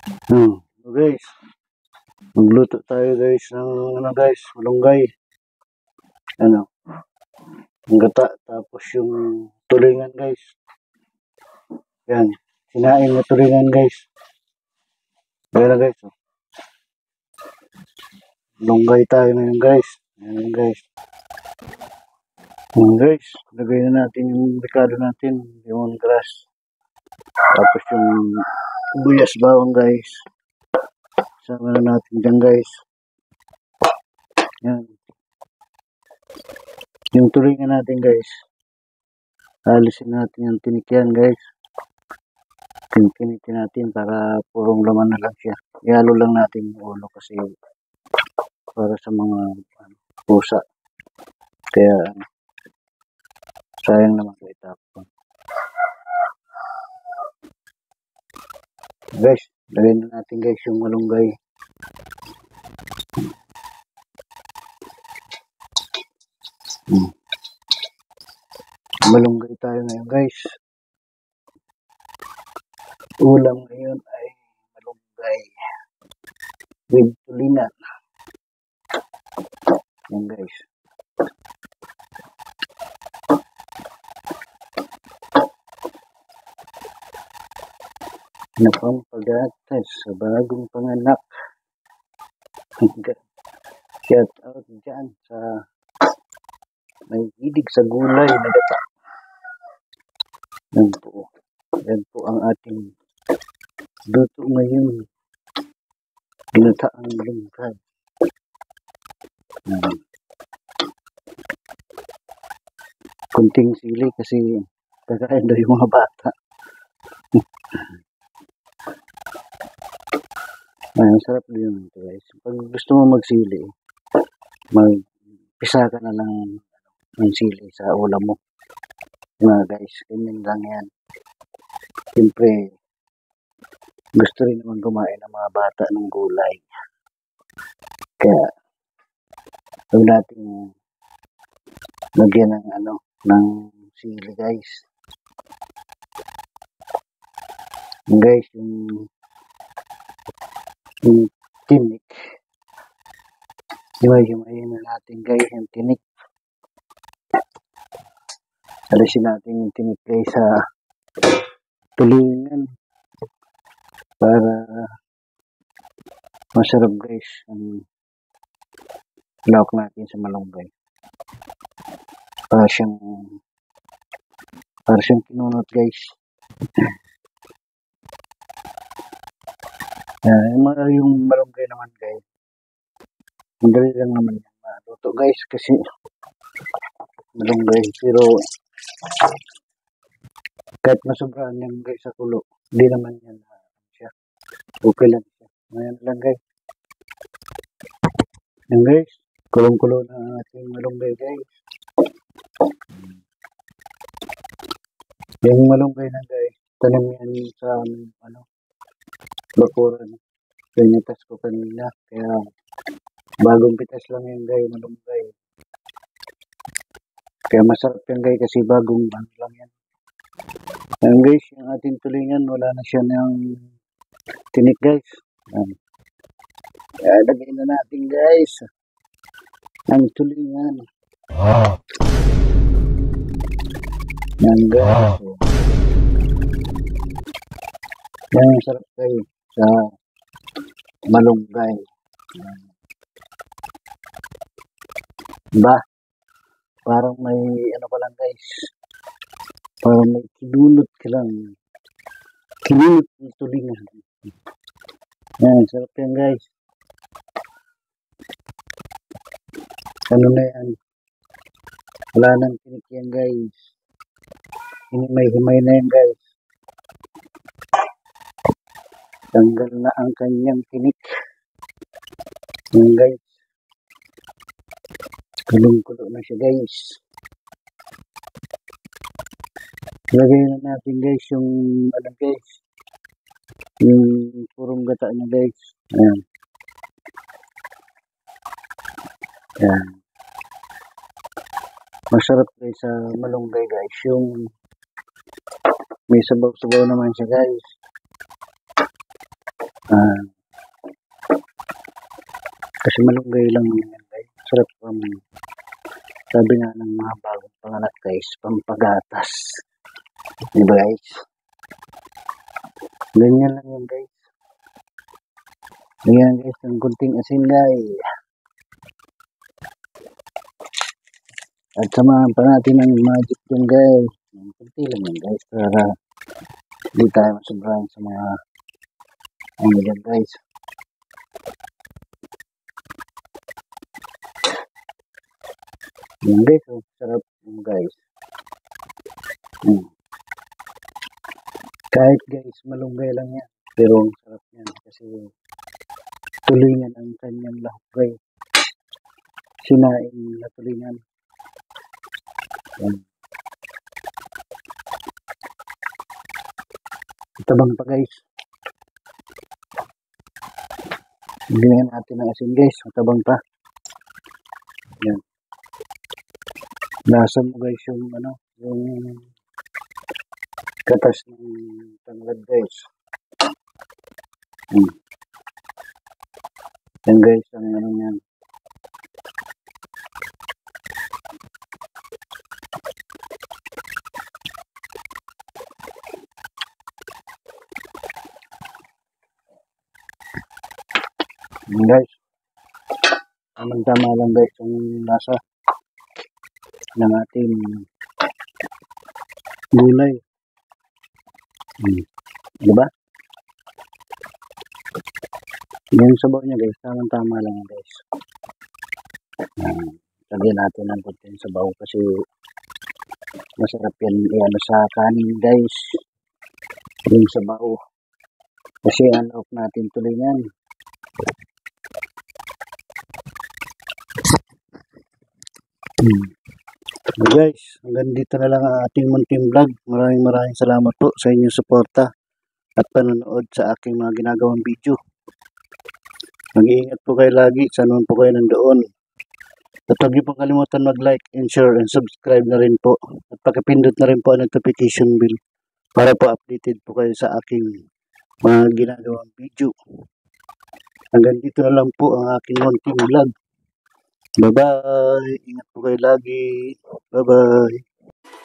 So guys, magluto tayo guys ng guys, malunggay. Ano, ang gata, tapos yung tulingan guys. Yan, sinaing na tulingan guys. Yan na guys. Malunggay tayo ngayon guys. Yan guys. Yan guys, lagay na natin yung ricado natin, lemongrass. Tapos yung buyas bawang guys. Sama na natin dyan guys. Yan. Yung tulingan natin guys. Alisin natin yung tinikyan guys. Kinitin natin para purong laman na lang siya. Ihalo lang natin yung ulo kasi para sa mga pusa. Kaya sayang naman ito itapon. Guys, lagay na natin guys yung malunggay. Malunggay tayo ngayon guys. Ulam ngayon ay malunggay with tulingan. Yan guys. Napampagatas sa bagong panganak. Shout out dyan sa may hilig sa gulay na gata. Yan po ang ating luto ngayon. Ginataang malunggay. Kunting sili kasi kakain daw yung mga bata. Ang sarap din ito guys. Pag gusto mo magsili, magpisa ka na lang ng sili sa ulam mo. Mga guys, ganyan lang yan. Siyempre, gusto rin naman kumain ng mga bata ng gulay. Kaya, huwag natin lagyan ng ng sili guys. And guys, yung tinik. Himay-himayin na natin guys yung tinik. Alisin natin yung tinik guys sa tulingan para masarap guys ang lawak natin sa malunggay. Para siyang kinunot guys. Yung malunggay naman guys, madali lang naman yung maluto guys kasi malunggay, pero kahit masobrahan yan guys sa kulo, hindi naman yan siya, okay lang siya. Ngayon lang guys, yan guys, kulong-kulo na ating malunggay guys. Yung malunggay na guys, tanim yan sa bakuran. Pinitas ko kanina, kaya bagong pitas lang yan guys, malunggay. Kaya masarap yan guys kasi bagong lang yan. Ayan guys, yung ating tulingan, wala na siya ng tinik guys. Kaya lagay na natin guys ang tulingan. Yan guys. Yan ang sarap guys sa malunggay. Ba? Parang may pa lang guys. Parang may kinunot ka lang. Kinunot ng tulingan. Yan, sarap yan guys. Ano na yan? Wala nang tinik yan guys. Himay-himay na yan guys. Tanggal na ang kanyang tinik. Yan guys. Kulong-kulo na siya guys. Lagay na natin guys yung guys. Yung purong gata niya guys. Ayan. Ayan. Masarap guys sa malunggay guys. Yung may sabaw-sabaw naman siya guys. Ah, kasi malunggay lang yan guys. Sarap sabi nga ng mga bagong panganak guys, pampagatas. Diba guys? Ganyan lang yan guys. Ayan guys, ang kunting asin guys. At samahan pa natin ang magic dyan guys. Ang kunti lang yan guys. Para hindi tayo masobrahan sa mga ano dyan guys. Yan guys, oh, sarap yung guys. Kahit guys, malunggay lang yan. Pero ang sarap yan kasi tulingan ang kanyang lahok guys. Sinain na tulingan. Yan. Tabang pa guys. Bigyan natin ng asin guys. Matabang pa. Yan. Lasa mo guys yung ano, yung katas ng tanglad guys. Yan guys, ang ano yan. Yan guys. Tama lang guys yung lasa ng ating gulay. Diba? Yung sabaw niya guys, tama lang guys. Lagyan natin ng konting sabaw kasi masarap yan iano sa kanin guys. Yung sabaw. Kasi unlock natin tulingan. Guys, hanggang dito na lang ang ating munting vlog. Maraming salamat po sa inyong suporta at panonood sa aking mga ginagawang video. Mag-iingat po kayo lagi. Saan po kayo nandoon. At huwag niyo pong kalimutan mag-like and share and subscribe na rin po. At pakipindot na rin po ang notification bell para po updated po kayo sa aking mga ginagawang video. Hanggang dito na lang po ang aking munting vlog. Bye-bye. Ingat po kayo lagi. Bye-bye.